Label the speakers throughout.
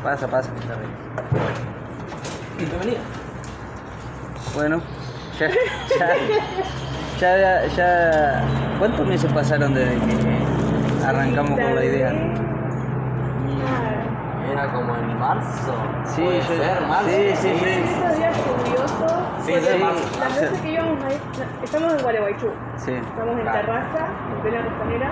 Speaker 1: Pasa.
Speaker 2: Bienvenida.
Speaker 1: Bueno, ya. ¿Cuántos meses pasaron desde que arrancamos con la idea?
Speaker 2: Era como en marzo.
Speaker 1: Sí,
Speaker 2: ¿Puede ser marzo?
Speaker 1: Sí.
Speaker 3: Esos días lluviosos.
Speaker 2: Sí,
Speaker 3: porque
Speaker 2: de marzo.
Speaker 3: las veces que íbamos ahí, estamos en Gualeguaychú.
Speaker 1: Sí.
Speaker 3: Estamos en
Speaker 2: Claro.
Speaker 3: Terraza, en plena costanera.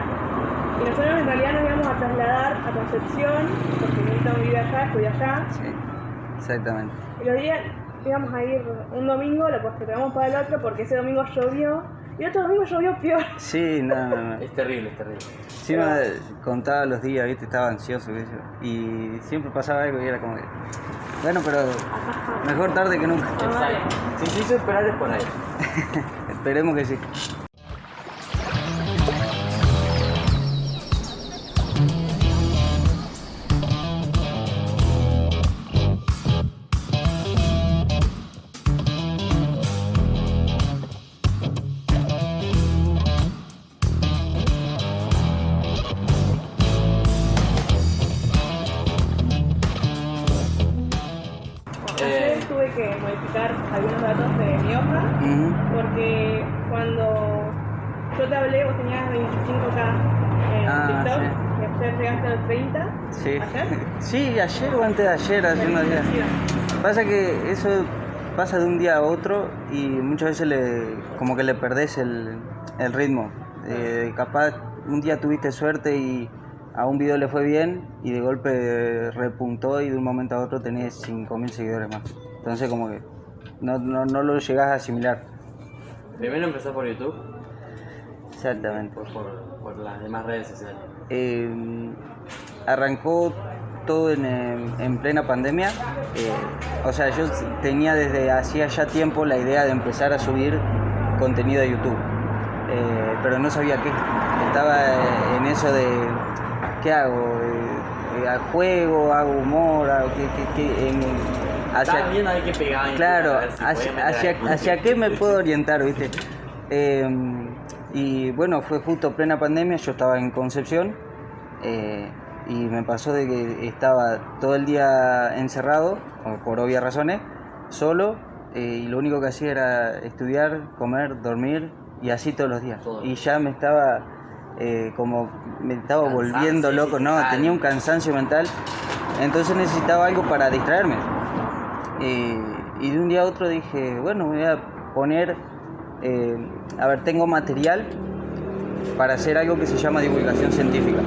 Speaker 3: Y nosotros en realidad nos íbamos a trasladar a Concepción, porque Milton vive allá, estudia allá.
Speaker 1: Sí, exactamente.
Speaker 3: Y los días íbamos a ir un domingo, lo postergamos para el otro porque ese domingo llovió. Y otro domingo llovió peor.
Speaker 1: Sí, no.
Speaker 2: Es terrible.
Speaker 1: Encima contaba los días, ¿viste? Estaba ansioso, ¿viste? Y siempre pasaba algo y era como que... Bueno, pero mejor tarde que nunca.
Speaker 3: Vale.
Speaker 2: Si se hizo esperar es por ahí.
Speaker 1: Esperemos que sí.
Speaker 3: Ayer tuve que modificar algunos datos de mi hoja porque cuando yo te hablé vos tenías 25K en TikTok y ayer llegaste a los 30.
Speaker 1: Sí.
Speaker 3: ¿Ayer?
Speaker 1: Sí, ayer o antes de ayer, hace unos días. Pasa que eso pasa de un día a otro y muchas veces como que le perdés el ritmo. Capaz un día tuviste suerte y a un video le fue bien y de golpe repuntó y de un momento a otro tenés 5.000 seguidores más. Entonces como que no lo llegás a asimilar.
Speaker 2: Primero empezó por YouTube.
Speaker 1: Exactamente.
Speaker 2: Por las demás redes sociales.
Speaker 1: Arrancó todo en plena pandemia. O sea, yo tenía desde hacía ya tiempo la idea de empezar a subir contenido a YouTube. Pero no sabía qué. Estaba en eso de ¿qué hago? ¿Juego? ¿Hago humor?
Speaker 2: También hay que pegar.
Speaker 1: Claro,
Speaker 2: Si
Speaker 1: hacia qué me puedo orientar, ¿viste? Y bueno, fue justo plena pandemia, yo estaba en Concepción y me pasó de que estaba todo el día encerrado, por obvias razones, solo, y lo único que hacía era estudiar, comer, dormir y así todos los días. Y ya me estaba volviendo loco, no, tenía un cansancio mental, entonces necesitaba algo para distraerme. Y de un día a otro dije, bueno, me voy a poner, tengo material para hacer algo que se llama divulgación científica.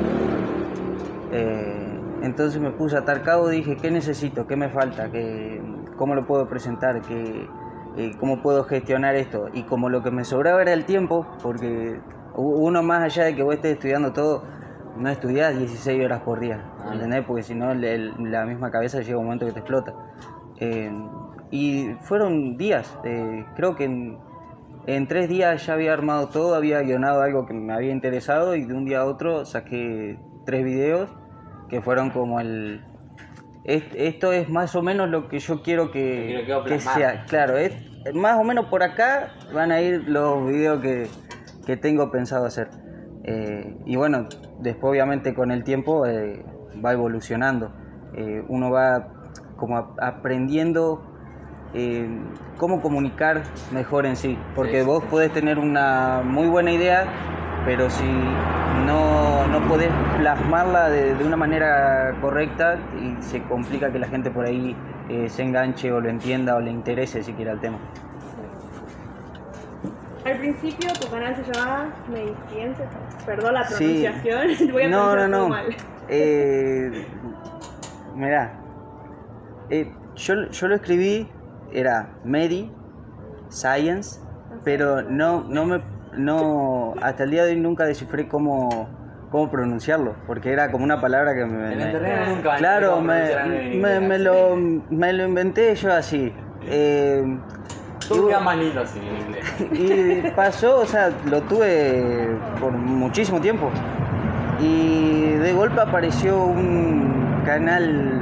Speaker 1: Entonces me puse a atar cabo, dije, ¿qué necesito? ¿Qué me falta? ¿Cómo lo puedo presentar? ¿Cómo puedo gestionar esto? Y como lo que me sobraba era el tiempo, porque uno más allá de que vos estés estudiando todo, no estudiás 16 horas por día, ¿entendés? Porque si no, la misma cabeza llega un momento que te explota. Y fueron días, creo que en 3 días ya había armado todo, había guionado algo que me había interesado y de un día a otro saqué 3 videos que fueron como esto es más o menos lo que yo quiero que sea. Claro, es más o menos por acá van a ir los videos que tengo pensado hacer. Y bueno, después obviamente con el tiempo va evolucionando. Uno va como aprendiendo cómo comunicar mejor en sí, porque vos podés tener una muy buena idea, pero si no podés plasmarla de una manera correcta y se complica que la gente por ahí se enganche o lo entienda o le interese siquiera el tema.
Speaker 3: Al principio tu canal se llamaba Mediciense, perdón la pronunciación, sí. Voy a pronunciar todo mal.
Speaker 1: Mirá, yo lo escribí, era Medi Science, pero hasta el día de hoy nunca descifré cómo pronunciarlo, porque era como una palabra que claro, me lo inventé yo así.
Speaker 2: Tú quedas más lindo así en inglés.
Speaker 1: Y pasó, o sea, lo tuve por muchísimo tiempo. Y de golpe apareció un canal,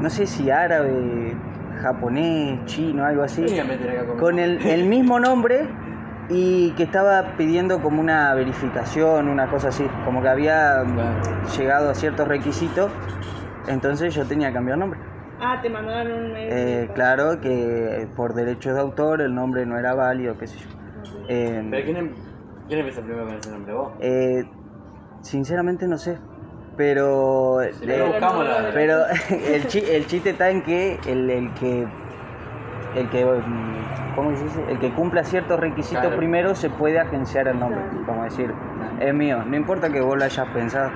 Speaker 1: no sé si árabe, japonés, chino, algo así, con el mismo nombre y que estaba pidiendo como una verificación, una cosa así, como que había llegado a ciertos requisitos. Entonces yo tenía que cambiar nombre.
Speaker 3: Ah, te mandaron un mail.
Speaker 1: Claro que por derechos de autor el nombre no era válido, qué sé yo.
Speaker 2: ¿Pero quién empezó primero con ese nombre, vos?
Speaker 1: Sinceramente no sé. Pero,
Speaker 2: Si lo buscamos,
Speaker 1: pero el chiste está en que el que ¿cómo se dice? El que cumpla ciertos requisitos
Speaker 2: claro.
Speaker 1: primero se puede agenciar el nombre, como decir, es mío, no importa que vos lo hayas pensado.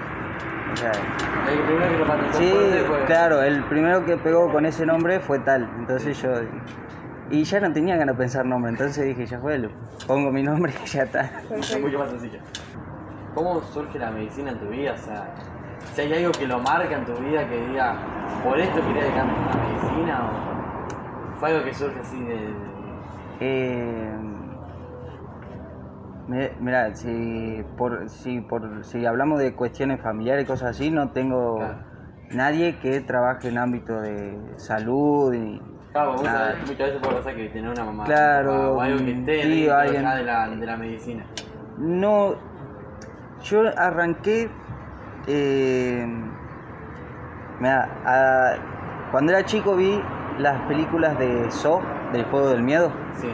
Speaker 1: O sea,
Speaker 2: el primero que lo patentó
Speaker 1: sí,
Speaker 2: fue...
Speaker 1: claro, el primero que pegó con ese nombre fue tal, entonces yo... Y ya no tenía ganas de pensar nombre, entonces dije, ya fue, pongo mi nombre y ya está.
Speaker 2: Es mucho más sencillo. ¿Cómo surge la medicina en tu vida? O sea, si hay algo que lo marca en tu vida que diga, por esto quería dedicarme a la medicina, o fue algo que surge así
Speaker 1: Mirá, si hablamos de cuestiones familiares y cosas así, no tengo nadie que trabaje en ámbito de salud y...
Speaker 2: Claro, muchas veces puede pasar que tener una mamá,
Speaker 1: claro,
Speaker 2: un papá, o algo que esté
Speaker 1: tío,
Speaker 2: dentro ya de la medicina.
Speaker 1: No, yo arranqué... cuando era chico vi las películas de Saw, del juego del miedo.
Speaker 2: Sí.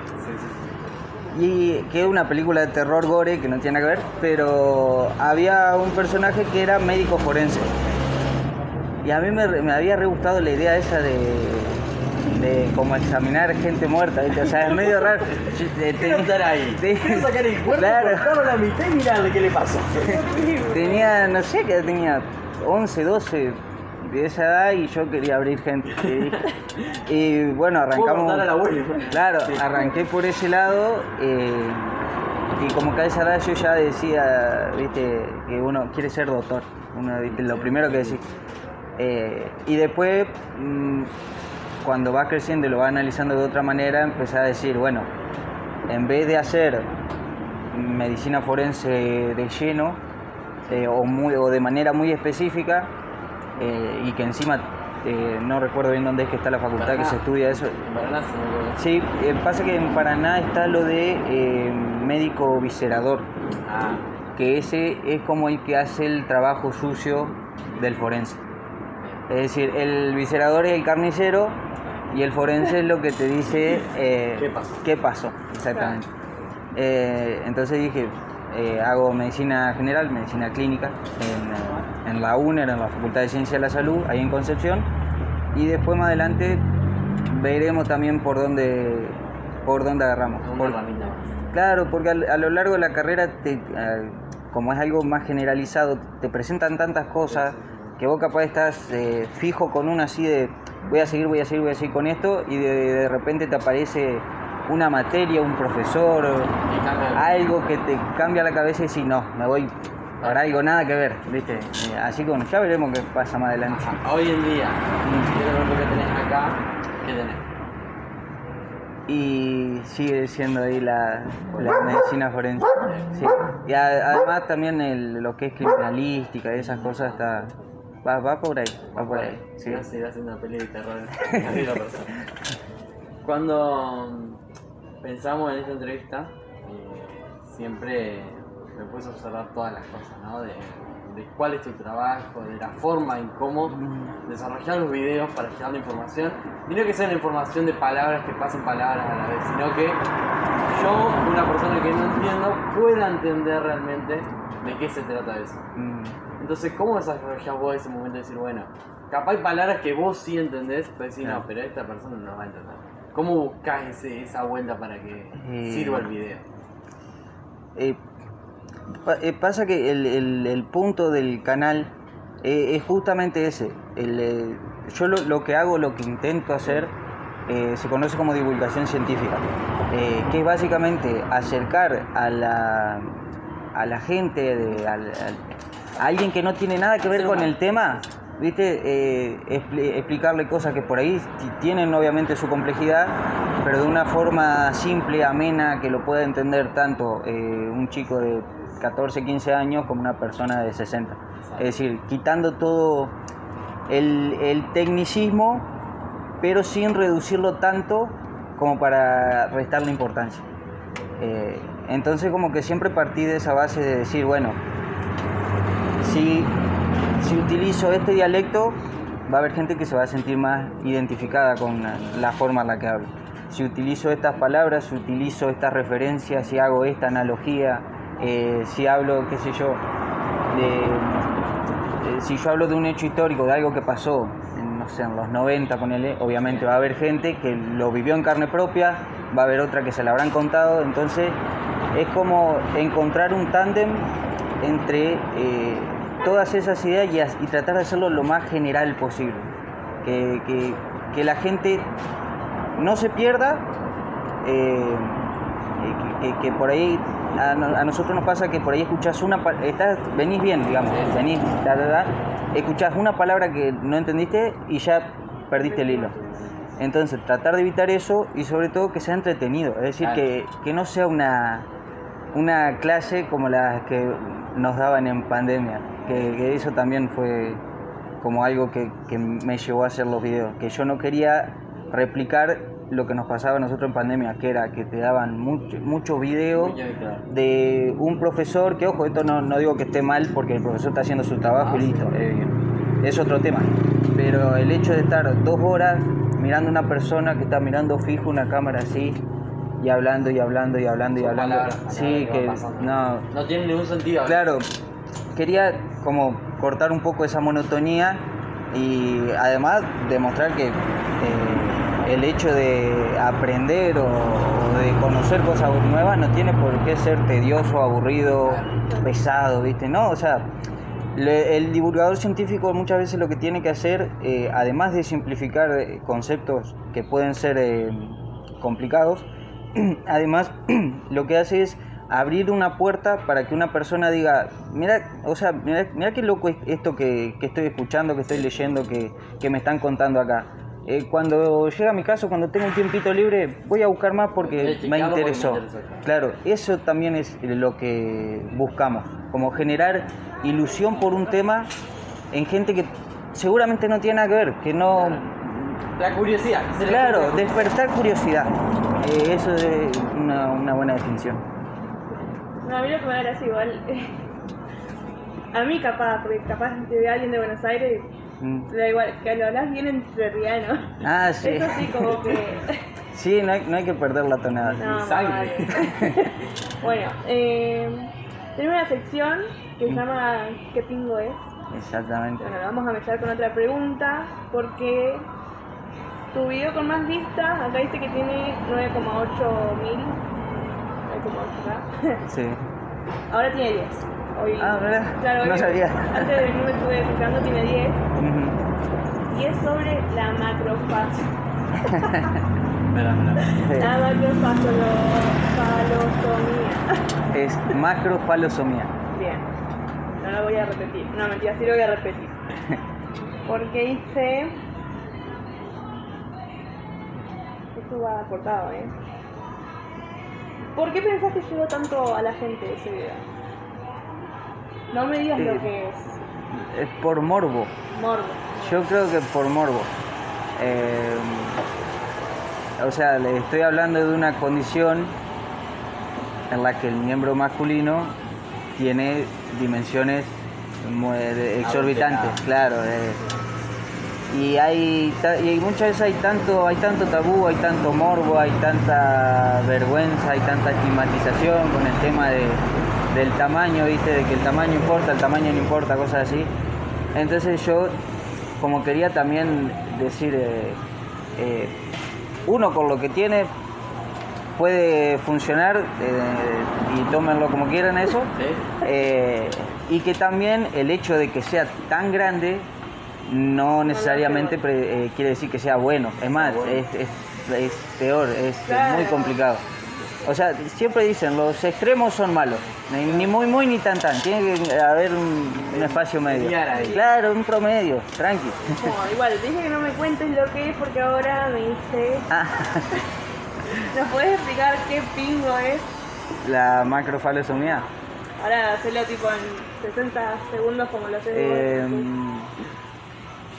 Speaker 1: Y que es una película de terror gore que no tiene nada que ver, pero había un personaje que era médico forense. Y a mí me había re gustado la idea esa de como examinar gente muerta, ¿viste? O sea, es medio raro.
Speaker 2: Quiero estar ahí. Quiero sacar el cuerpo, cortarlo a la mitad y mirarle qué le pasó.
Speaker 1: Tenía, no sé, que tenía 11, 12 de esa edad y yo quería abrir gente. Y bueno, arrancamos.
Speaker 2: Al abuelo.
Speaker 1: Claro, sí. Arranqué por ese lado y como que a esa edad yo ya decía, viste, que uno quiere ser doctor. ¿Viste? Lo primero que decís. Y después, cuando vas creciendo y lo vas analizando de otra manera, empecé a decir, bueno, en vez de hacer medicina forense de lleno o de manera muy específica, y que encima no recuerdo bien dónde es que está la facultad Paraná, que se estudia eso.
Speaker 2: En Paraná,
Speaker 1: sí, pasa que en Paraná está lo de médico viscerador, que ese es como el que hace el trabajo sucio del forense. Es decir, el viscerador es el carnicero y el forense es lo que te dice ¿Qué pasó? Exactamente. Entonces dije, hago medicina general, medicina clínica en la UNER, en la Facultad de Ciencia de la Salud, ahí en Concepción, y después más adelante veremos también por dónde agarramos. Claro, porque a lo largo de la carrera, como es algo más generalizado, te presentan tantas cosas que vos capaz estás fijo con una así de voy a seguir con esto, y de repente te aparece una materia, un profesor, algo que te cambia la cabeza y decís, no, me voy para algo nada que ver, ¿viste? Así que bueno, ya veremos qué pasa más adelante.
Speaker 2: Hoy en día, lo que tenés acá, ¿qué tenés?
Speaker 1: Y sigue siendo ahí la medicina forense. Sí. Y además también lo que es criminalística y esas cosas va por ahí.
Speaker 2: Sí. Va a seguir haciendo peli de terror. Cuando pensamos en esta entrevista, siempre me puse a observar todas las cosas, ¿no? De cuál es tu trabajo, de la forma en cómo desarrollar los videos para llevar la información. Y no que sea una información de palabras que pasen palabras a la vez, sino que yo, una persona que no entiendo, pueda entender realmente de qué se trata eso. Entonces, ¿cómo desarrollás vos ese momento de decir, bueno, capaz hay palabras que vos sí entendés, pero decís, no, pero esta persona no va a entender? ¿Cómo buscás esa vuelta para que sirva el video?
Speaker 1: Pasa que el punto del canal es justamente ese. Yo lo que hago, lo que intento hacer, se conoce como divulgación científica, que es básicamente acercar a la gente, a alguien que no tiene nada que ver con el tema, ¿viste? Explicarle cosas que por ahí tienen obviamente su complejidad, pero de una forma simple, amena, que lo pueda entender tanto un chico de 14, 15 años como una persona de 60. Es decir, quitando todo el tecnicismo, pero sin reducirlo tanto como para restarle importancia. Entonces como que siempre partí de esa base de decir, bueno, si utilizo este dialecto, va a haber gente que se va a sentir más identificada con la forma en la que hablo. Si utilizo estas palabras, si utilizo estas referencias, si hago esta analogía, si hablo, qué sé yo, si yo hablo de un hecho histórico, de algo que pasó, no sé, en los 90, ponele, obviamente va a haber gente que lo vivió en carne propia, va a haber otra que se la habrán contado, entonces es como encontrar un tándem entre todas esas ideas y tratar de hacerlo lo más general posible, que la gente no se pierda, que por ahí a nosotros nos pasa que por ahí escuchás venís bien, digamos, venís, escuchás una palabra que no entendiste y ya perdiste el hilo. Entonces tratar de evitar eso y sobre todo que sea entretenido, es decir, que no sea una clase como las que nos daban en pandemia, que eso también fue como algo que me llevó a hacer los videos, que yo no quería replicar lo que nos pasaba a nosotros en pandemia, que era que te daban muchos videos de un profesor, que ojo, esto no digo que esté mal porque el profesor está haciendo su trabajo y listo, es otro tema, pero el hecho de estar 2 horas mirando a una persona que está mirando fijo una cámara así, y hablando, sí, que
Speaker 2: no tiene ningún sentido.
Speaker 1: Claro, quería como cortar un poco esa monotonía y además demostrar que el hecho de aprender o de conocer cosas nuevas no tiene por qué ser tedioso, aburrido, pesado, ¿viste? No, o sea, el divulgador científico muchas veces lo que tiene que hacer, además de simplificar conceptos que pueden ser complicados, además lo que hace es abrir una puerta para que una persona diga, mira qué loco esto que estoy escuchando, que estoy leyendo, que me están contando acá. Cuando llega mi caso, cuando tengo un tiempito libre, voy a buscar más porque me interesó. Claro, eso también es lo que buscamos, como generar ilusión por un tema en gente que seguramente no tiene nada que ver, que no...
Speaker 2: La curiosidad.
Speaker 1: Claro, despertar curiosidad. Eso es una buena definición.
Speaker 3: No, a mí lo que me da gracia igual, a mí porque capaz te ve alguien de Buenos Aires, da igual, que lo hablas bien entrerriano.
Speaker 1: Ah, sí.
Speaker 3: Eso sí, como que...
Speaker 1: Sí, no hay que perder la tonada.
Speaker 3: No, bueno, tenemos una sección que se llama ¿Qué pingo es?
Speaker 1: Exactamente.
Speaker 3: Bueno, vamos a empezar con otra pregunta, porque tu video con más vistas, acá dice que tiene 9,8 mil. 9,8,
Speaker 1: Sí.
Speaker 3: Ahora tiene 10. Hoy,
Speaker 1: ¿verdad?
Speaker 3: Claro,
Speaker 1: no sabía.
Speaker 3: Antes de venir me estuve fijando, tiene 10. Y es sobre la macrofase. La macrofalosomía.
Speaker 1: Es macrofalosomía.
Speaker 3: Bien. No lo voy a repetir. No, mentira, sí lo voy a repetir. Porque dice... Esto va cortado, ¿Por qué pensás que llegó tanto a la gente ese video? No me digas lo que es.
Speaker 1: Es por morbo.
Speaker 3: Morbo.
Speaker 1: Yo creo que por morbo. O sea, le estoy hablando de una condición en la que el miembro masculino tiene dimensiones exorbitantes, claro. Y muchas veces hay tanto tabú, hay tanto morbo, hay tanta vergüenza, hay tanta estigmatización con el tema del tamaño, ¿viste? De que el tamaño no importa, cosas así. Entonces yo, como quería también decir, uno con lo que tiene puede funcionar, y tómenlo como quieran eso, y que también el hecho de que sea tan grande no necesariamente quiere decir que sea bueno, es más, es peor, es muy complicado. O sea, siempre dicen, los extremos son malos, ni muy ni tan, tiene que haber un espacio medio. Claro, un promedio, tranqui.
Speaker 3: No, igual, dije que no me cuentes lo que es porque ahora me dice... ¿Nos puedes explicar qué pingo es?
Speaker 1: La macrofalosomía.
Speaker 3: Ahora hacelo tipo en 60 segundos como lo haces vos.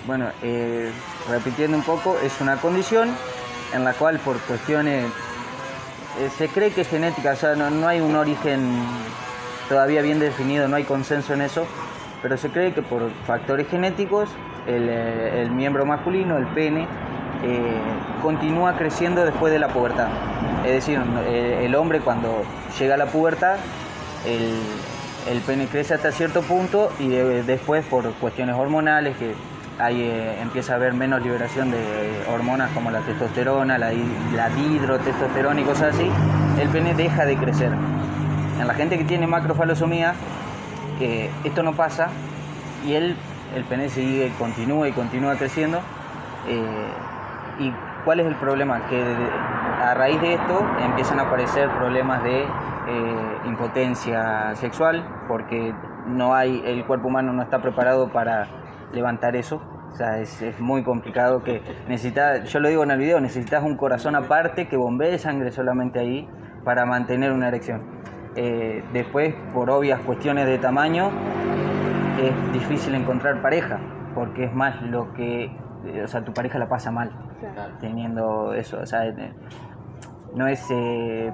Speaker 1: Bueno, repitiendo un poco, es una condición en la cual por cuestiones, se cree que es genética, o sea, no hay un origen todavía bien definido, no hay consenso en eso, pero se cree que por factores genéticos el miembro masculino, el pene, continúa creciendo después de la pubertad. Es decir, el hombre cuando llega a la pubertad, el pene crece hasta cierto punto y después por cuestiones hormonales que empieza a haber menos liberación de hormonas como la testosterona, la dihidrotestosterona y cosas así, el pene deja de crecer. En la gente que tiene macrofalosomía, esto no pasa y el pene continúa creciendo. ¿Y cuál es el problema? Que a raíz de esto empiezan a aparecer problemas de impotencia sexual, porque el cuerpo humano no está preparado para levantar eso. O sea, es muy complicado, que yo lo digo en el video, necesitas un corazón aparte que bombee sangre solamente ahí para mantener una erección. Después, por obvias cuestiones de tamaño, es difícil encontrar pareja, porque es más tu pareja la pasa mal teniendo eso. O sea, no es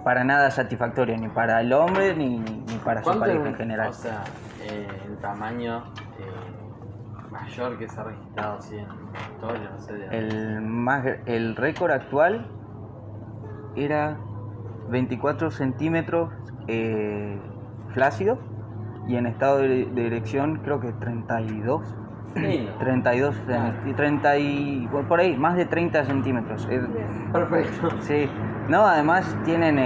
Speaker 1: para nada satisfactorio ni para el hombre ni para su pareja en general.
Speaker 2: O sea, el tamaño mayor que se ha registrado así en la historia, no sé.
Speaker 1: El récord actual era 24 centímetros flácido, y en estado de erección creo que 32.
Speaker 2: Sí.
Speaker 1: 32, 30 y por ahí, más de 30 centímetros.
Speaker 2: Perfecto.
Speaker 1: Sí. No, además tienen...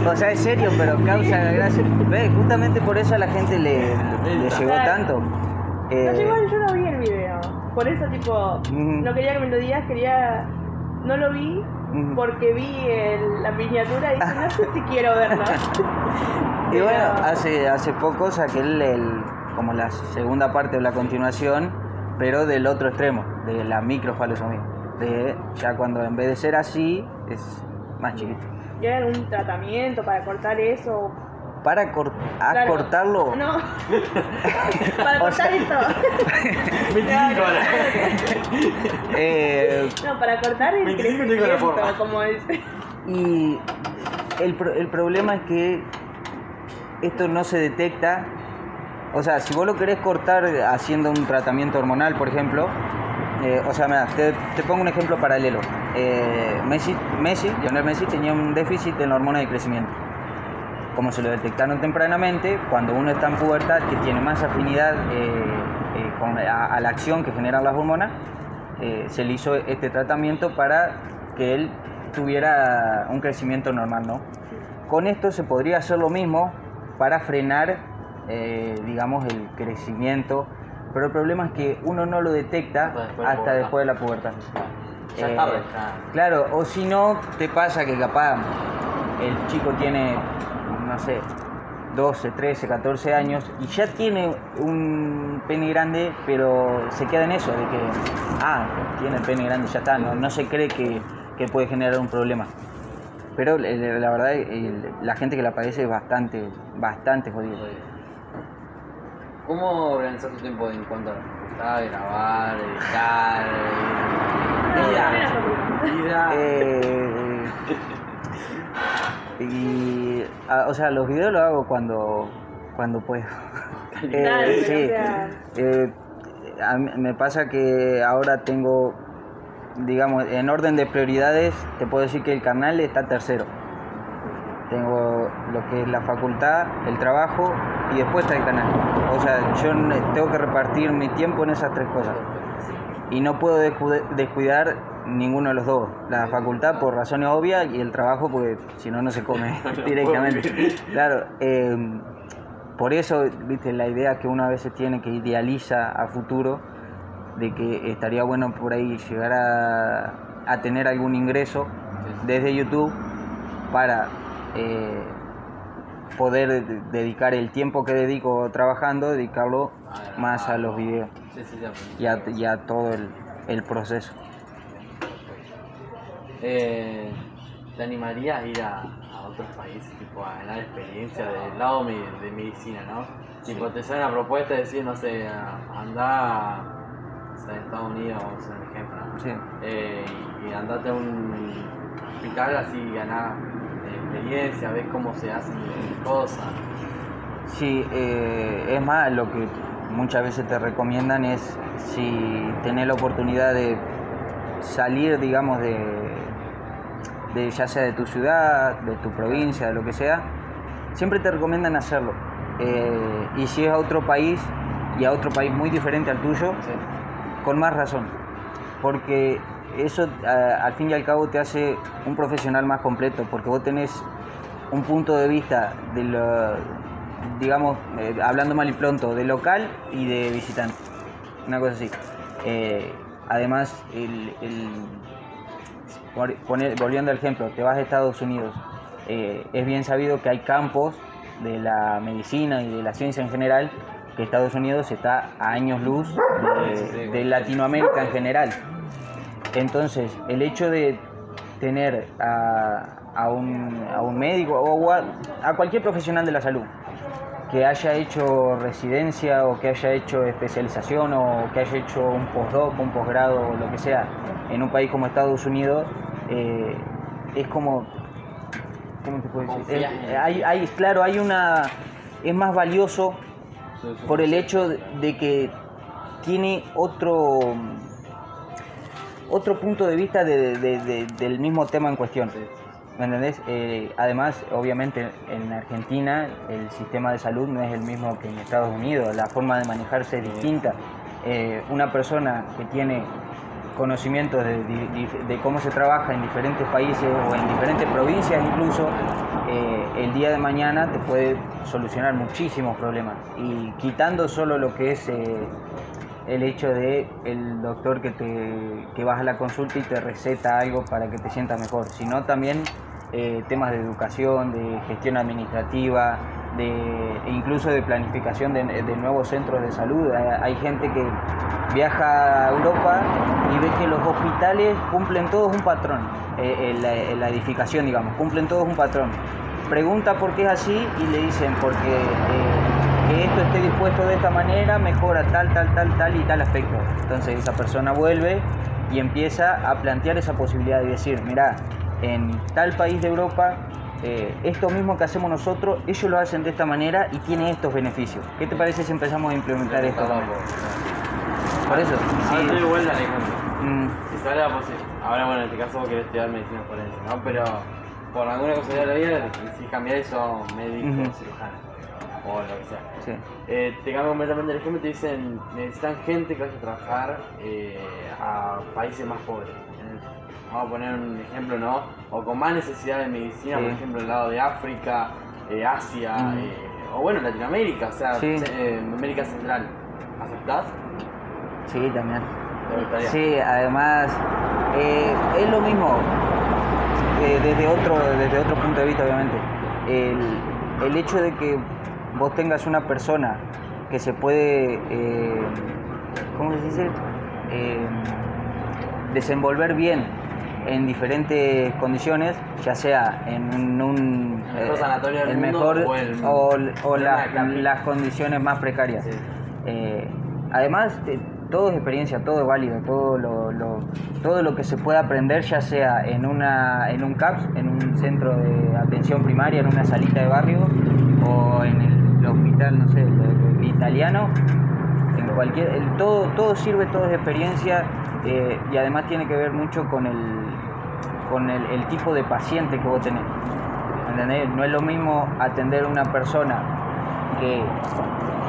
Speaker 1: o sea, es serio, pero causa gracia. Justamente por eso a la gente le llegó tanto.
Speaker 3: No llegó, yo no vi el video. Por eso, no quería que me lo digas, no lo vi porque vi la miniatura y dije, no sé si quiero verlo.
Speaker 1: Y bueno, hace poco saqué como la segunda parte de la continuación, pero del otro extremo, de la microfalosomía. Ya cuando en vez de ser así, es más chiquito.
Speaker 3: ¿Y hay algún tratamiento para cortar eso?
Speaker 1: ¿Para cortarlo?
Speaker 3: No. Para cortar eso. No, para cortar el crecimiento, como es.
Speaker 1: Y el problema es que esto no se detecta. O sea, si vos lo querés cortar haciendo un tratamiento hormonal, por ejemplo, mira, te pongo un ejemplo paralelo. Lionel Messi tenía un déficit en la hormona de crecimiento. Como se lo detectaron tempranamente, cuando uno está en pubertad, que tiene más afinidad a la acción que generan las hormonas, se le hizo este tratamiento para que él tuviera un crecimiento normal, ¿no? Con esto se podría hacer lo mismo para frenar, digamos, el crecimiento, pero el problema es que uno no lo detecta hasta después de la pubertad.
Speaker 2: Ya es tarde.
Speaker 1: Claro, o si no, te pasa que capaz el chico tiene, no sé, 12, 13, 14 años y ya tiene un pene grande, pero se queda en eso, de que, tiene el pene grande, ya está, no se cree que puede generar un problema. Pero la verdad, la gente que la padece es bastante jodido.
Speaker 2: ¿Cómo organizar tu tiempo en cuanto a la facultad, grabar, editar?
Speaker 1: Los videos los hago cuando puedo. Sí. A mí me pasa que ahora tengo, digamos, en orden de prioridades, te puedo decir que el canal está tercero. Tengo lo que es la facultad, el trabajo y después está el canal. O sea, yo tengo que repartir mi tiempo en esas tres cosas. Y no puedo descuidar ninguno de los dos. La facultad por razones obvias y el trabajo porque si no, no se come directamente. Claro, por eso, viste, la idea que uno a veces tiene, que idealiza a futuro, de que estaría bueno por ahí llegar a tener algún ingreso desde YouTube para poder dedicar el tiempo que dedico trabajando, dedicarlo más a los videos y a todo el proceso.
Speaker 2: ¿Te animarías a ir a otros países, tipo a ganar experiencia del lado de medicina, no? Sí. Tipo, te sale una propuesta de decir, no sé, andá a Estados Unidos, vamos a hacer un ejemplo, ¿no?
Speaker 1: Sí.
Speaker 2: Y andate a un hospital así, ganás experiencia, ves cómo se hacen cosas.
Speaker 1: Sí, es más, lo que muchas veces te recomiendan es, si tenés la oportunidad de salir, digamos, de ya sea de tu ciudad, de tu provincia, de lo que sea, siempre te recomiendan hacerlo. Y si es a otro país, y a otro país muy diferente al tuyo,
Speaker 2: Sí.
Speaker 1: con más razón, porque eso al fin y al cabo te hace un profesional más completo, porque vos tenés un punto de vista de lo, digamos, hablando mal y pronto, de local y de visitante, una cosa así. Además, volviendo al ejemplo, te vas a Estados Unidos, es bien sabido que hay campos de la medicina y de la ciencia en general, que Estados Unidos está a años luz de Latinoamérica en general. Entonces, el hecho de tener a un médico o a cualquier profesional de la salud que haya hecho residencia o que haya hecho especialización o que haya hecho un postdoc, un posgrado o lo que sea en un país como Estados Unidos, es como, ¿cómo te puedo decir? Claro, es más valioso por el hecho de que tiene otro punto de vista del mismo tema en cuestión. ¿Me entendés? Además, obviamente, en Argentina el sistema de salud no es el mismo que en Estados Unidos, la forma de manejarse es distinta. Una persona que tiene conocimientos de cómo se trabaja en diferentes países o en diferentes provincias incluso, el día de mañana te puede solucionar muchísimos problemas. Y quitando solo lo que es el hecho de el doctor que vas a la consulta y te receta algo para que te sientas mejor, sino también temas de educación, de gestión administrativa, incluso de planificación de nuevos centros de salud. Hay gente que viaja a Europa y ve que los hospitales cumplen todos un patrón, la edificación, digamos, cumplen todos un patrón. Pregunta por qué es así y le dicen porque que esto esté dispuesto de esta manera mejora tal y tal aspecto. Entonces esa persona vuelve y empieza a plantear esa posibilidad de decir, mirá, en tal país de Europa, esto mismo que hacemos nosotros, ellos lo hacen de esta manera y tiene estos beneficios. ¿Qué te parece si empezamos a implementar esto? Por eso.
Speaker 2: Ahora te doy vuelta al ejemplo. Si sale la posibilidad, ahora bueno, en este caso vos querés estudiar medicina forense, ¿no? Pero por alguna cosa de la vida, si cambiar eso, médico, cirujano o lo que sea.
Speaker 1: Sí.
Speaker 2: Te cambio completamente el ejemplo y te dicen, necesitan gente que vaya a trabajar a países más pobres. Vamos a poner un ejemplo, ¿no? O con más necesidad de medicina, por ejemplo, el lado de África, Asia, o bueno, Latinoamérica, o sea, América Central. ¿Aceptás?
Speaker 1: Sí, también.
Speaker 2: ¿Te gustaría?
Speaker 1: Sí, además, es lo mismo, desde otro punto de vista, obviamente. El hecho de que vos tengas una persona que se puede, ¿cómo se dice? Desenvolver bien en diferentes condiciones, ya sea en un
Speaker 2: mejor sanatorio del
Speaker 1: mejor
Speaker 2: mundo
Speaker 1: o las condiciones más precarias.
Speaker 2: Sí.
Speaker 1: Además, todo es experiencia, todo es válido, todo lo que se pueda aprender, ya sea en un CAPS, en un centro de atención primaria, en una salita de barrio, o en el hospital, no sé, el italiano, en cualquier, todo sirve, todo es experiencia, y además tiene que ver mucho con el tipo de paciente que vos tenés. ¿Entendés? No es lo mismo atender a una persona que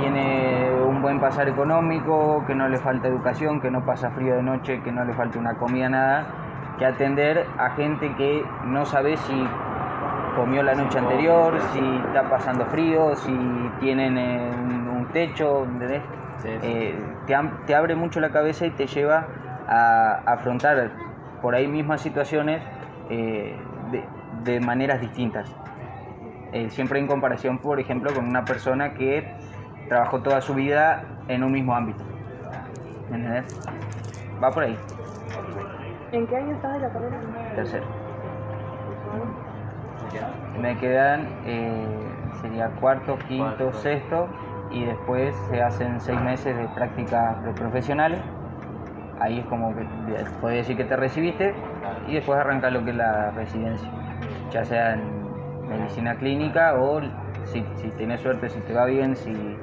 Speaker 1: tiene un buen pasar económico, que no le falta educación, que no pasa frío de noche, que no le falta una comida, nada, que atender a gente que no sabe si comió la noche anterior, si está pasando frío, si tienen un techo, ¿entendés? Sí. Te abre mucho la cabeza y te lleva a afrontar por ahí mismas situaciones de maneras distintas. Siempre en comparación, por ejemplo, con una persona que trabajó toda su vida en un mismo ámbito. ¿Entendés? Va por ahí.
Speaker 3: ¿En qué año estás de la carrera?
Speaker 1: Tercero. Me quedan, sería cuarto, quinto, sexto, y después se hacen 6 meses de prácticas preprofesionales. Ahí es como que puedes decir que te recibiste y después arranca lo que es la residencia, ya sea en medicina clínica o si tenés suerte, si te va bien, si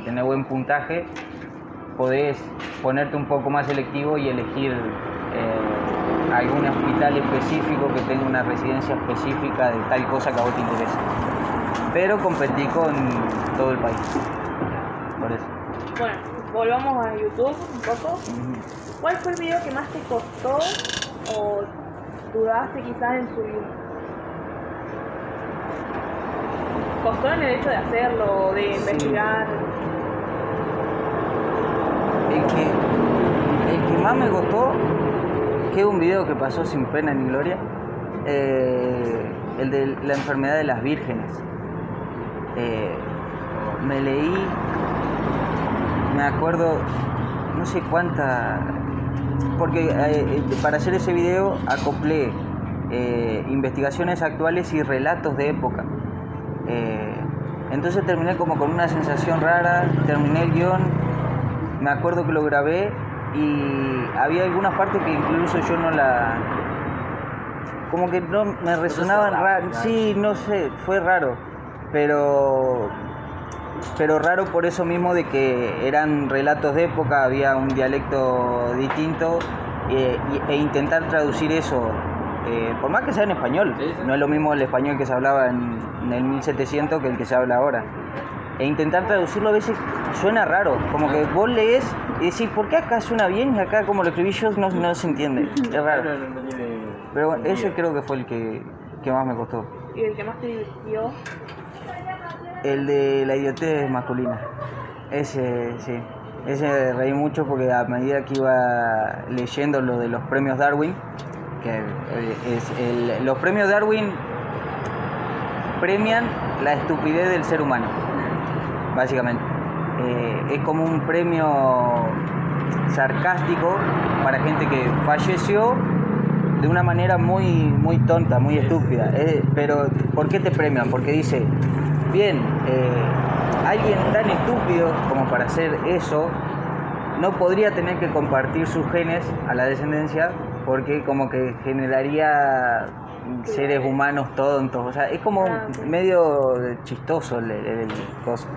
Speaker 1: tenés buen puntaje, podés ponerte un poco más selectivo y elegir algún hospital específico que tenga una residencia específica de tal cosa que a vos te interese. Pero competí con todo el país. Por eso.
Speaker 3: Bueno, volvamos a YouTube un poco. ¿Cuál fue el video que más te costó o dudaste quizás en subir? ¿Costó en el hecho de hacerlo, de investigar?
Speaker 1: El que más me costó, que es un video que pasó sin pena ni gloria, el de la enfermedad de las vírgenes. Me leí, me acuerdo, no sé cuánta, porque para hacer ese video acoplé investigaciones actuales y relatos de época. Entonces terminé como con una sensación rara, terminé el guión, me acuerdo que lo grabé y había algunas partes que incluso yo no la... como que no me resonaban raro, sí, no sé, fue raro, pero raro por eso mismo de que eran relatos de época, había un dialecto distinto e intentar traducir eso, por más que sea en español, no es lo mismo el español que se hablaba en el 1700 que el que se habla ahora. E intentar traducirlo a veces suena raro, como que vos lees y decís, ¿por qué acá suena bien y acá como lo escribí yo no se entiende? Es raro. Pero bueno, ese creo que fue el que más me costó.
Speaker 3: ¿Y el que más te divirtió?
Speaker 1: El de la idiotez masculina. Ese, sí. Ese reí mucho porque a medida que iba leyendo lo de los premios Darwin, que los premios Darwin premian la estupidez del ser humano, básicamente. Es como un premio sarcástico para gente que falleció de una manera muy tonta, muy estúpida. Pero ¿por qué te premian? Porque dice, bien, alguien tan estúpido como para hacer eso no podría tener que compartir sus genes a la descendencia porque como que generaría seres humanos tontos. O sea, es como medio chistoso el coso.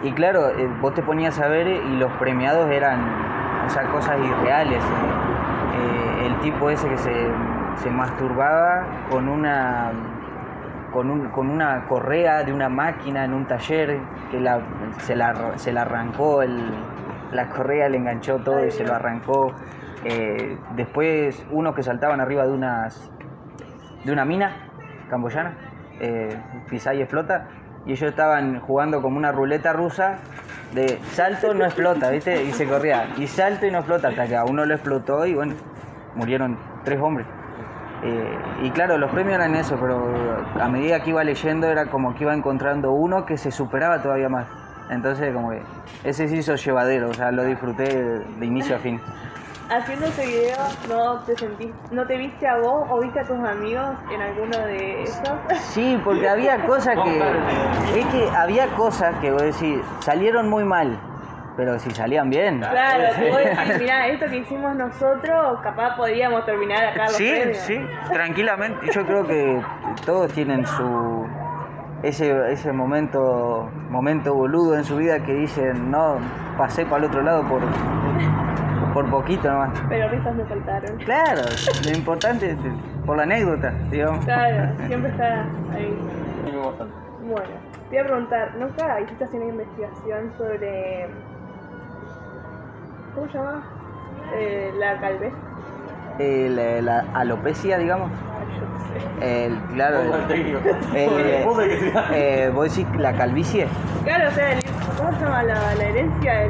Speaker 1: Y claro, vos te ponías a ver y los premiados eran, o sea, cosas irreales. El tipo ese que se masturbaba con una correa de una máquina en un taller que se la arrancó, la correa le enganchó todo y se lo arrancó. Después unos que saltaban arriba de una mina camboyana, pisá y explota, y ellos estaban jugando como una ruleta rusa de salto no explota, ¿viste? Y se corría, y salto y no explota, hasta que a uno lo explotó y bueno, murieron 3 hombres. Y claro, los premios eran eso, pero a medida que iba leyendo era como que iba encontrando uno que se superaba todavía más. Entonces como que ese se hizo llevadero, o sea, lo disfruté de inicio a fin.
Speaker 3: Haciendo ese video, ¿no te viste a vos o viste a tus amigos en alguno de esos?
Speaker 1: Sí, porque había cosas había cosas que vos decís, salieron muy mal, pero si salían bien.
Speaker 3: Claro, vos decís, mirá, esto que hicimos nosotros, capaz podríamos terminar acá los premios.
Speaker 1: Sí, tranquilamente. Yo creo que todos tienen ese momento boludo en su vida que dicen, no, pasé para el otro lado por poquito nomás.
Speaker 3: Pero risas me faltaron.
Speaker 1: Claro, lo importante es por la anécdota, digamos.
Speaker 3: Claro, siempre está ahí. Bueno, te voy a preguntar, ¿nunca hiciste así una investigación sobre... ¿cómo se llama? La calvez.
Speaker 1: La alopecia, digamos. Claro. ¿Vos decís la calvicie?
Speaker 3: Claro, o sea, ¿cómo se llama la herencia?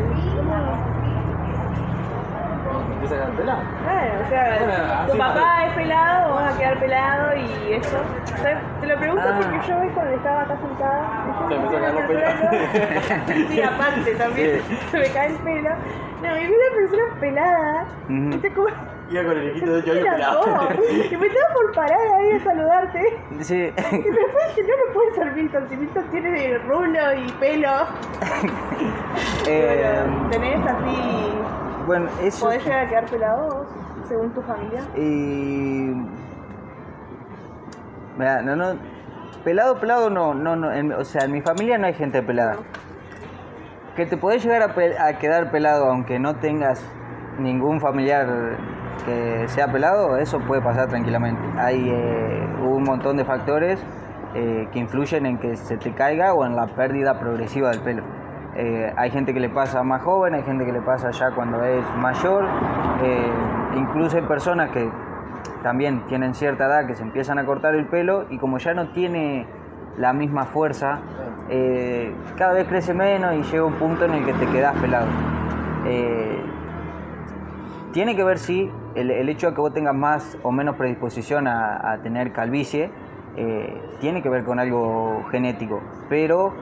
Speaker 2: ¿Empieza a quedar pelado?
Speaker 3: Claro, o sea, tu papá es pelado, vos vas a quedar pelado y eso. O sea, te lo pregunto porque yo ves cuando estaba acá sentada.
Speaker 2: Se empezó a caer los pelos.
Speaker 3: Sí, aparte también, se me cae el pelo. No, y vi una persona pelada. ¿Viste cómo?
Speaker 2: Iba con el hijito de Johnny pelado.
Speaker 3: Y me estaba por parar ahí a saludarte.
Speaker 1: Sí.
Speaker 3: Y después dije, no puede ser Milton, si Milton tiene rulo y pelo. Bueno, tenés así...
Speaker 1: Bueno, eso...
Speaker 3: ¿Podés llegar a quedar pelado vos, según tu familia?
Speaker 1: Mira, pelado no, o sea, en mi familia no hay gente pelada. Que te podés llegar a quedar pelado aunque no tengas ningún familiar que sea pelado, eso puede pasar tranquilamente. Hay un montón de factores que influyen en que se te caiga o en la pérdida progresiva del pelo. Hay gente que le pasa más joven, hay gente que le pasa ya cuando es mayor, incluso hay personas que también tienen cierta edad que se empiezan a cortar el pelo y como ya no tiene la misma fuerza, cada vez crece menos y llega un punto en el que te quedas pelado. Tiene que ver, sí, el hecho de que vos tengas más o menos predisposición a tener calvicie, tiene que ver con algo genético, pero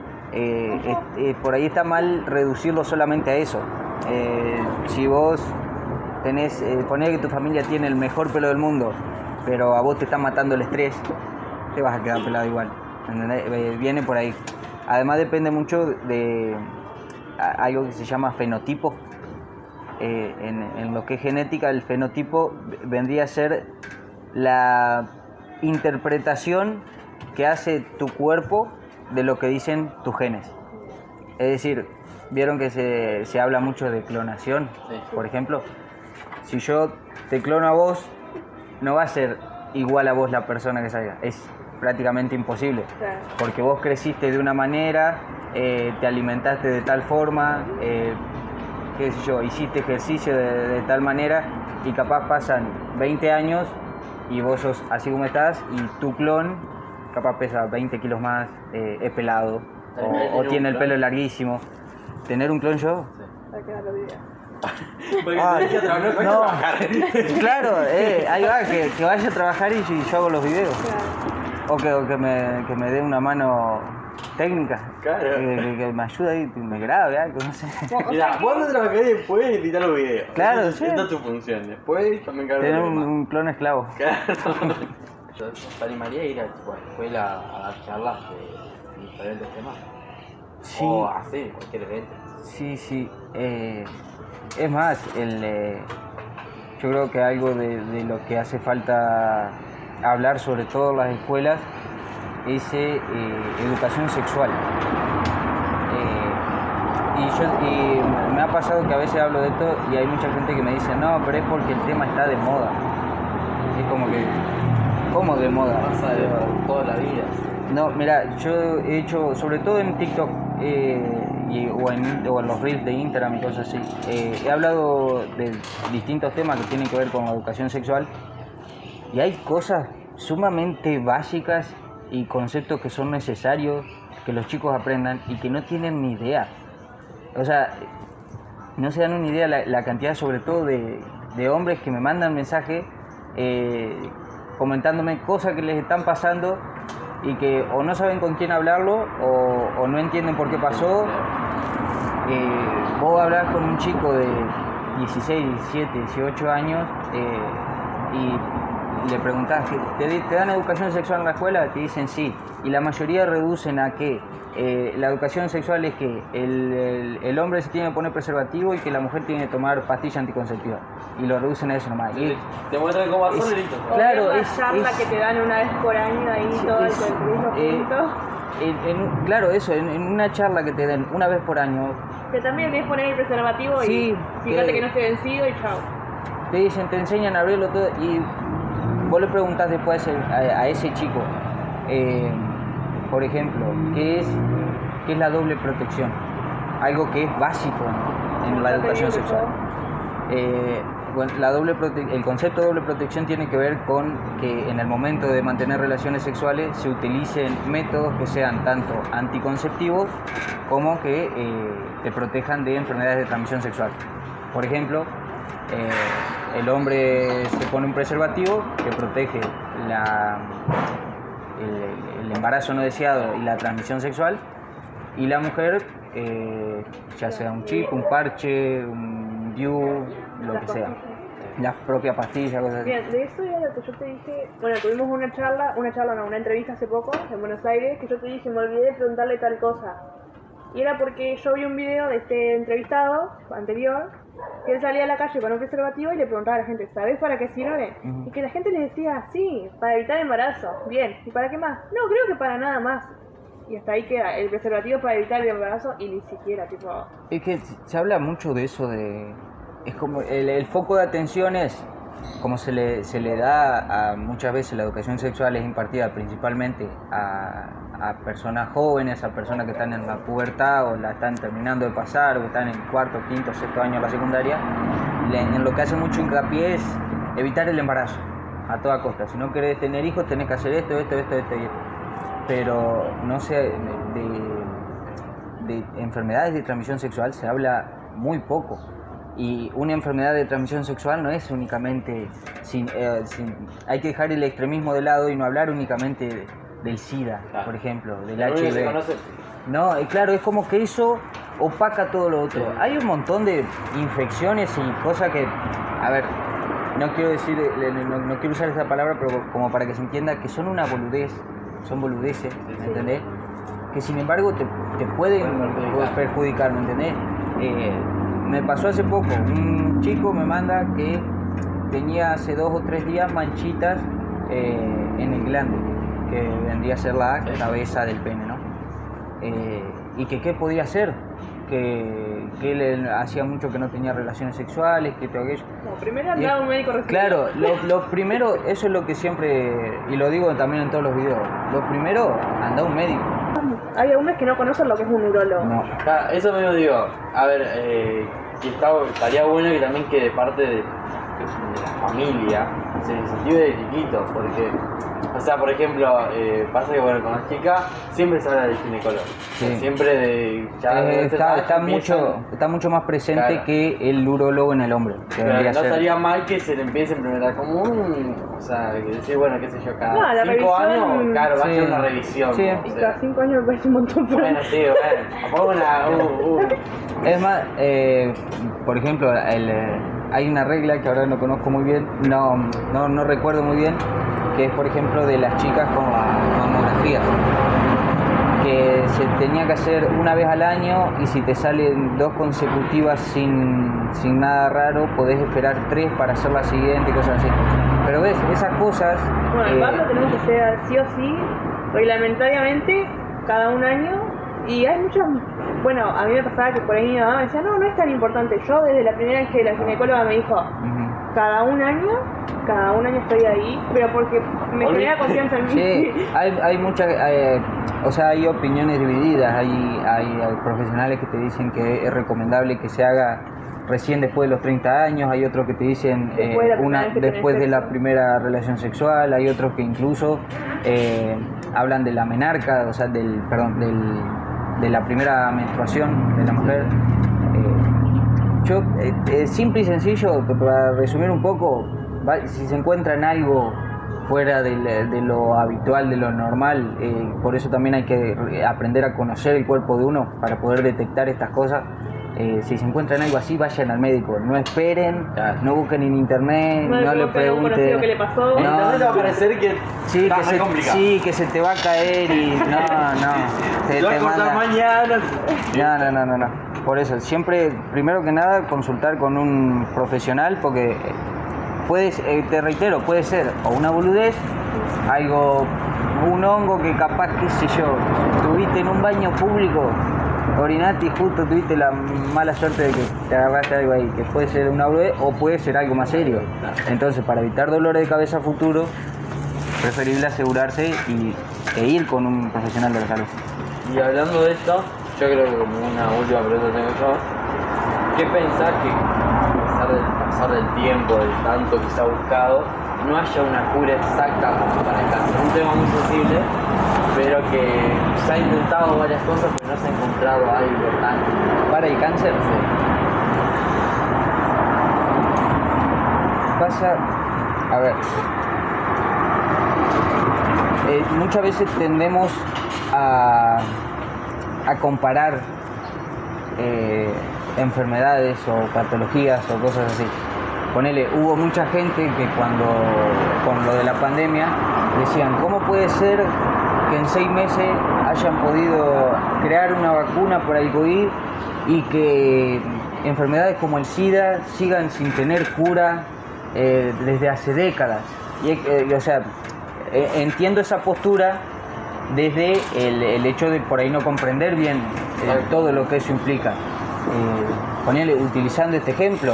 Speaker 1: por ahí está mal reducirlo solamente a eso. Si vos tenés, ponés que tu familia tiene el mejor pelo del mundo, pero a vos te está matando el estrés, te vas a quedar pelado igual. ¿Entendés? Viene por ahí. Además depende mucho de algo que se llama fenotipo. En lo que es genética, el fenotipo vendría a ser la interpretación que hace tu cuerpo de lo que dicen tus genes. Es decir, vieron que se habla mucho de clonación, por ejemplo. Si yo te clono a vos, no va a ser igual a vos la persona que salga. Es prácticamente imposible, porque vos creciste de una manera, te alimentaste de tal forma, qué sé yo, hiciste ejercicio de tal manera y capaz pasan 20 años y vos sos así como estás y tu clon capaz pesa 20 kilos más, es pelado o tiene el pelo larguísimo. ¿Tener un clon yo?
Speaker 3: Hay que darlo vida.
Speaker 1: No, claro, ahí va, que vaya a trabajar y yo hago los videos. Claro. O que me dé una mano técnica,
Speaker 2: claro.
Speaker 1: que me ayude ahí, me grabe algo, no sé.
Speaker 2: Mira, vos no trabajar y después editar los videos.
Speaker 1: Claro,
Speaker 2: sí. Esta es tu función. Después yo me encargo de
Speaker 1: tener un clon esclavo.
Speaker 2: Claro. ¿Te animaría a ir a tu escuela a dar charlas de diferentes temas?
Speaker 1: Sí.
Speaker 2: O así, cualquier evento.
Speaker 1: Sí. Es más, yo creo que algo de lo que hace falta hablar, sobre todo en las escuelas, es educación sexual. Y me ha pasado que a veces hablo de esto y hay mucha gente que me dice, no, pero es porque el tema está de moda. Es como que, ¿cómo de moda?
Speaker 2: Pasa de toda la vida.
Speaker 1: No, mira, yo he hecho, sobre todo en TikTok o en los reels de Instagram y cosas así, he hablado de distintos temas que tienen que ver con la educación sexual y hay cosas sumamente básicas y conceptos que son necesarios que los chicos aprendan y que no tienen ni idea. O sea, no se dan una idea la cantidad, sobre todo de hombres que me mandan mensajes comentándome cosas que les están pasando y que o no saben con quién hablarlo o no entienden por qué pasó. Vos hablás con un chico de 16, 17, 18 años y le preguntás, ¿te dan educación sexual en la escuela? Te dicen sí, y la mayoría reducen a que la educación sexual es que el hombre se tiene que poner preservativo y que la mujer tiene que tomar pastilla anticonceptiva, y lo reducen a eso nomás.
Speaker 2: Sí, te muestran cómo hacerlo y listo.
Speaker 3: Claro, es charla que te dan una vez por año ahí todo el colegio.
Speaker 1: Claro, eso, en una charla que te den una vez por año.
Speaker 3: Que también tienes que poner el preservativo y fíjate que no esté vencido y chao.
Speaker 1: Te dicen, te enseñan a abrirlo todo y vos le preguntás después a ese chico, por ejemplo, ¿qué es la doble protección? Algo que es básico en la educación sexual. Bueno, el concepto de doble protección tiene que ver con que en el momento de mantener relaciones sexuales se utilicen métodos que sean tanto anticonceptivos como que te protejan de enfermedades de transmisión sexual. Por ejemplo, el hombre se pone un preservativo que protege el embarazo no deseado y la transmisión sexual, y la mujer ya sea un chip, un parche, un DIU, lo que sea, las propias pastillas, cosas así.
Speaker 3: Bien, de eso era lo que yo te dije. Bueno, tuvimos una entrevista hace poco en Buenos Aires, que yo te dije, me olvidé de preguntarle tal cosa. Y era porque yo vi un video de este entrevistado anterior que él salía a la calle con un preservativo y le preguntaba a la gente, ¿sabés para qué sirve? Y que la gente le decía, sí, para evitar embarazo. Bien, ¿y para qué más? No, creo que para nada más. Y hasta ahí queda, el preservativo para evitar el embarazo y ni siquiera, tipo...
Speaker 1: Es que se habla mucho de eso, de... Es como el foco de atención es, como se le da a muchas veces la educación sexual es impartida principalmente a personas jóvenes, a personas que están en la pubertad o la están terminando de pasar o están en cuarto, quinto, sexto año de la secundaria, en lo que hace mucho hincapié es evitar el embarazo a toda costa. Si no querés tener hijos tenés que hacer esto y esto. Pero no sé, de enfermedades de transmisión sexual se habla muy poco. Y una enfermedad de transmisión sexual no es únicamente, hay que dejar el extremismo de lado y no hablar únicamente del SIDA, por ejemplo, del HIV. No, claro, es como que eso opaca todo lo otro. Sí. Hay un montón de infecciones y cosas que, a ver, no quiero usar esa palabra, pero como para que se entienda que son una boludez, son boludeces, ¿me entendés? Que sin embargo te pueden perjudicar, ¿me entendés? Me pasó hace poco, un chico me manda que tenía hace 2 o 3 días manchitas en el glande, que vendría a ser la cabeza del pene, ¿no? Y que qué podía hacer, que él hacía mucho que no tenía relaciones sexuales, que todo aquello.
Speaker 3: Como primero andaba un médico recién.
Speaker 1: Claro, lo primero, eso es lo que siempre, y lo digo también en todos los videos, lo primero, anda un médico.
Speaker 3: Hay hombres que no conocen lo que es un urólogo.
Speaker 1: No.
Speaker 2: Eso mismo digo, a ver, que estaría bueno que también quede parte de la familia, se incentive de chiquitos, porque, o sea, por ejemplo, pasa que bueno, con las chicas siempre se habla del ginecólogo,
Speaker 1: sí.
Speaker 2: Siempre
Speaker 1: está mucho más presente, claro, que el urólogo en el hombre.
Speaker 2: Pero no estaría mal que se le empiece en primera común, o sea, que decir, bueno, qué sé yo, cada 5 años, claro, va a ser una revisión.
Speaker 1: Sí.
Speaker 3: Y cada 5 años me parece un montón.
Speaker 2: Bueno, sí, bueno,
Speaker 1: Es más, por ejemplo, hay una regla que ahora no conozco muy bien, no recuerdo muy bien, que es por ejemplo de las chicas con mamografía, que se tenía que hacer una vez al año y si te salen 2 consecutivas sin nada raro, podés esperar 3 para hacer la siguiente y cosas así. Pero ves, esas cosas...
Speaker 3: Bueno, el barrio tenemos que hacer sí o sí, reglamentariamente, cada un año, y hay muchas... Bueno, a mí me pasaba que por ahí mi mamá me decía, no es tan importante. Yo desde la primera vez que la ginecóloga me dijo, cada un año estoy ahí, pero porque me genera confianza en mí.
Speaker 1: Sí, hay muchas, o sea, hay opiniones divididas, hay profesionales que te dicen que es recomendable que se haga recién después de los 30 años, hay otros que te dicen después de la primera relación sexual, hay otros que incluso hablan de la menarca, o sea, de la primera menstruación de la mujer. Yo, simple y sencillo, para resumir un poco, si se encuentran algo fuera de lo habitual, de lo normal, por eso también hay que aprender a conocer el cuerpo de uno para poder detectar estas cosas. Si se encuentran algo así, vayan al médico, no esperen, no busquen en internet, no le pregunten.
Speaker 3: ¿Qué le pasó?
Speaker 2: En internet va a parecer que
Speaker 1: que se te va a caer y no.
Speaker 2: Se te manda mañana.
Speaker 1: No. Por eso, siempre, primero que nada, consultar con un profesional, porque te reitero, puede ser o una boludez, un hongo que capaz, qué sé yo, tuviste en un baño público, orinaste y justo tuviste la mala suerte de que te agarraste algo ahí, que puede ser una boludez o puede ser algo más serio. Entonces, para evitar dolores de cabeza a futuro, preferible asegurarse e ir con un profesional de la salud.
Speaker 2: Y hablando de esto, yo creo que como una última pregunta tengo yo, ¿qué pensás que a pesar del pasar del tiempo, del tanto que se ha buscado, no haya una cura exacta para el cáncer? Un tema muy sensible, pero que se ha intentado varias cosas, pero no se ha encontrado algo tan...
Speaker 1: ¿Para el cáncer?
Speaker 2: Sí.
Speaker 1: Pasa, a ver, muchas veces tendemos a comparar enfermedades o patologías o cosas así. Ponele, hubo mucha gente que con lo de la pandemia decían, ¿cómo puede ser que en 6 meses hayan podido crear una vacuna para el COVID y que enfermedades como el SIDA sigan sin tener cura desde hace décadas. O sea, entiendo esa postura desde el hecho de por ahí no comprender bien todo lo que eso implica. Ponerle, utilizando este ejemplo,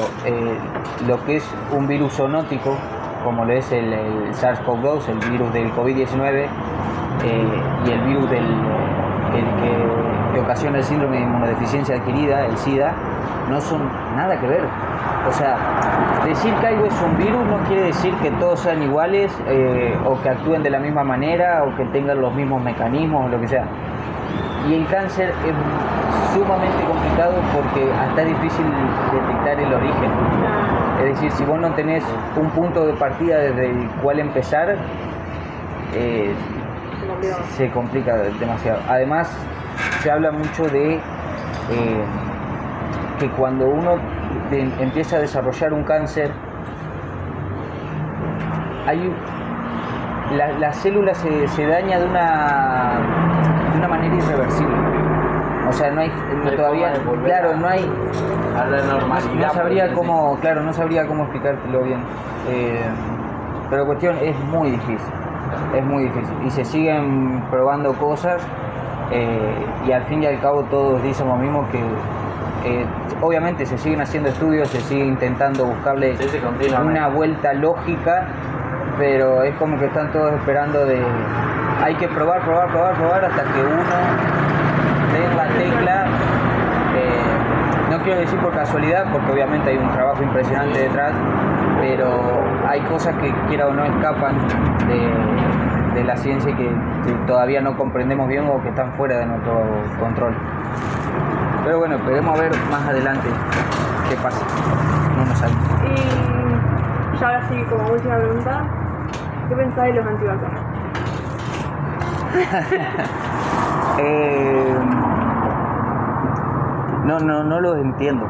Speaker 1: lo que es un virus zoonótico, como lo es el SARS-CoV-2, el virus del COVID-19, y el virus que ocasiona el síndrome de inmunodeficiencia adquirida, el SIDA, no son nada que ver. O sea, decir que algo es un virus no quiere decir que todos sean iguales, o que actúen de la misma manera, o que tengan los mismos mecanismos, o lo que sea. Y el cáncer es sumamente complicado porque hasta es difícil detectar el origen. Es decir, si vos no tenés un punto de partida desde el cual empezar, se complica demasiado. Además, se habla mucho de que cuando uno empieza a desarrollar un cáncer, la célula se daña de una manera irreversible. O sea, no hay todavía, claro, no hay,
Speaker 2: a la normalidad,
Speaker 1: no sabría cómo explicártelo bien. Pero la cuestión es muy difícil y se siguen probando cosas, y al fin y al cabo todos dicen lo mismo, que obviamente se siguen haciendo estudios, se sigue intentando buscarle una vuelta lógica, pero es como que están todos esperando hay que probar hasta que uno dé la tecla. No quiero decir por casualidad, porque obviamente hay un trabajo impresionante detrás, pero hay cosas que quiera o no escapan de la ciencia y que todavía no comprendemos bien o que están fuera de nuestro control. Pero bueno, esperemos a ver más adelante qué pasa. No nos sabe.
Speaker 3: Y ya ahora sí, como última pregunta, ¿qué pensás de los antivacunas?
Speaker 1: No los entiendo.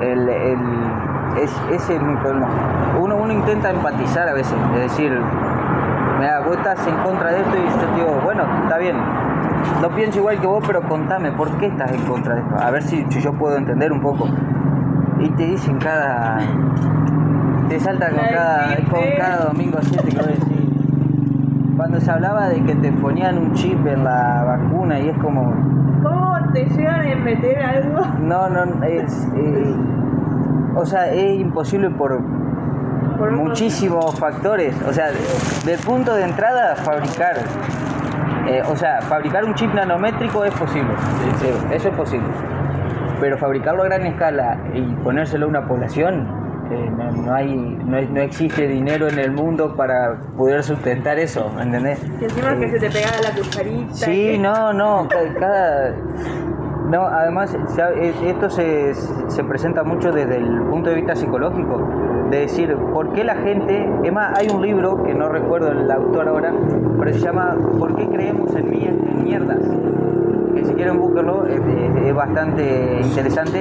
Speaker 1: Ese es mi problema. Uno intenta empatizar a veces, es decir, mira, vos estás en contra de esto y yo te digo, bueno, está bien, no pienso igual que vos, pero contame, ¿por qué estás en contra de esto? A ver si yo puedo entender un poco. Y te dicen te salta con cada domingo 7 que voy a decir. Cuando se hablaba de que te ponían un chip en la vacuna y es como...
Speaker 3: ¿Cómo te llegan a meter algo?
Speaker 1: No, o sea, es imposible por muchísimos factores. O sea, del punto de entrada, fabricar un chip nanométrico es posible, eso es posible. Pero fabricarlo a gran escala y ponérselo a una población, no existe dinero en el mundo para poder sustentar eso, ¿entendés?
Speaker 3: Y encima que se te pegaba la cucharita.
Speaker 1: Sí, no, además esto se presenta mucho desde el punto de vista psicológico, de decir, ¿por qué la gente? Es más, hay un libro, que no recuerdo el autor ahora, pero se llama ¿Por qué creemos en mierdas? Que si quieren búsquenlo, es bastante interesante,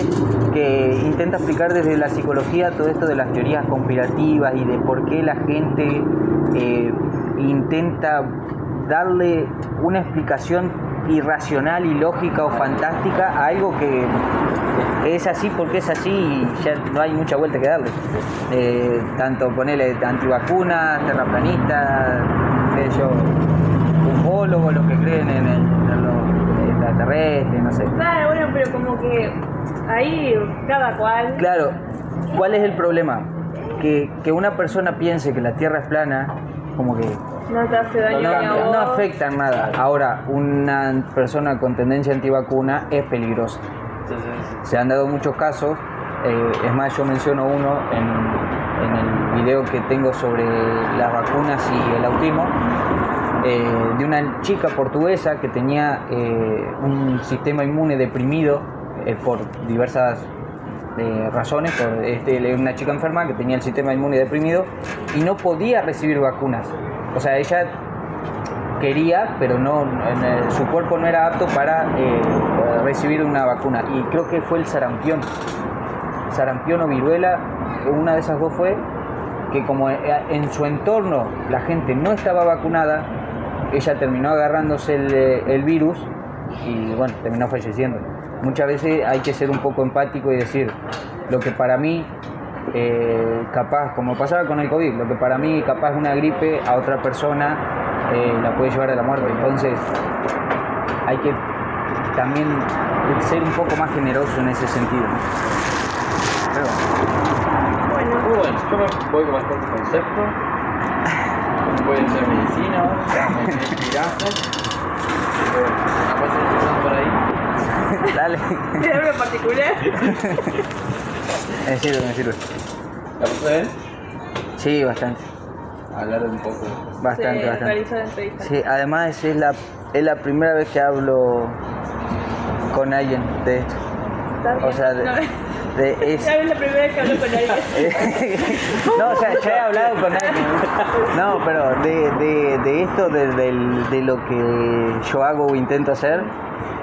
Speaker 1: que intenta explicar desde la psicología todo esto de las teorías conspirativas y de por qué la gente intenta darle una explicación irracional y lógica o fantástica a algo que es así porque es así y ya no hay mucha vuelta que darle. Tanto ponerle antivacunas, terraplanistas, ufólogos, los que creen en los extraterrestres, no sé.
Speaker 3: Claro, bueno, pero como que ahí cada cual...
Speaker 1: Claro, ¿cuál es el problema? Que una persona piense que la Tierra es plana, como que
Speaker 3: no te hace daño a vos.
Speaker 1: No afecta en nada. Ahora, una persona con tendencia antivacuna es peligrosa. Se han dado muchos casos, es más, yo menciono uno en el video que tengo sobre las vacunas y el autismo, de una chica portuguesa que tenía un sistema inmune deprimido por diversas razones, una chica enferma que tenía el sistema inmune deprimido y no podía recibir vacunas. O sea, ella quería, pero su cuerpo no era apto para recibir una vacuna. Y creo que fue el sarampión o viruela, una de esas dos fue, que como en su entorno la gente no estaba vacunada, ella terminó agarrándose el virus y bueno, terminó falleciendo. muchas veces hay que ser un poco empático y decir lo que para mí, capaz, como pasaba con el COVID, lo que para mí capaz una gripe a otra persona la puede llevar a la muerte. Entonces hay que también ser un poco más generoso en ese sentido, ¿no? Pero
Speaker 2: Muy bueno, yo me voy con bastante concepto. Voy a hacer medicina, me inspiraste. Pero capaz estoy empezando por ahí.
Speaker 1: dale.
Speaker 3: ¿Tiene algo en particular?
Speaker 1: Me sirve.
Speaker 2: ¿La pasó bien?
Speaker 1: Sí, bastante.
Speaker 2: Hablar un poco.
Speaker 1: Bastante.
Speaker 3: Realizó la entrevista.
Speaker 1: Sí, además es la primera vez que hablo con alguien de esto.
Speaker 3: ¿Está bien?
Speaker 1: O sea, es...
Speaker 3: Ya es la primera vez que hablo con alguien.
Speaker 1: No, o sea, ya he hablado con alguien. No, pero de esto, de lo que yo hago o intento hacer,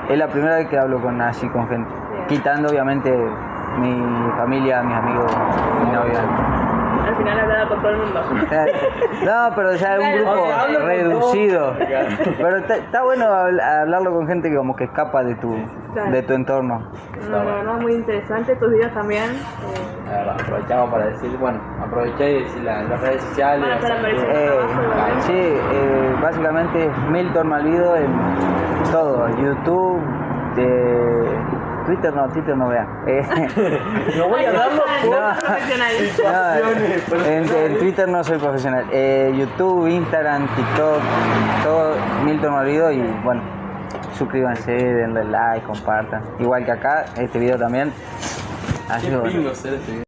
Speaker 1: es la primera vez que hablo con gente.
Speaker 3: Bien.
Speaker 1: Quitando, obviamente, mi familia, mis amigos, mi novia.
Speaker 3: Al final hablaba con todo el mundo.
Speaker 1: No, pero ya es un grupo
Speaker 2: Hablo con
Speaker 1: reducido.
Speaker 2: todos.
Speaker 1: Pero está bueno hablarlo con gente que como que escapa de tu entorno.
Speaker 3: No, muy interesante. Tus videos también.
Speaker 2: La verdad, aprovechamos para decir, aprovechar y decir las redes sociales.
Speaker 3: Van a estar apareciendo abajo,
Speaker 1: Sí, básicamente es Milton Malvido en todo, YouTube, Twitter no vean.
Speaker 2: No voy a darlo por
Speaker 1: En Twitter no soy profesional. YouTube, Instagram, TikTok, todo Milton Malvido y bueno, suscríbanse, denle like, compartan. Igual que acá, este video también.
Speaker 2: Qué pingo ser este video.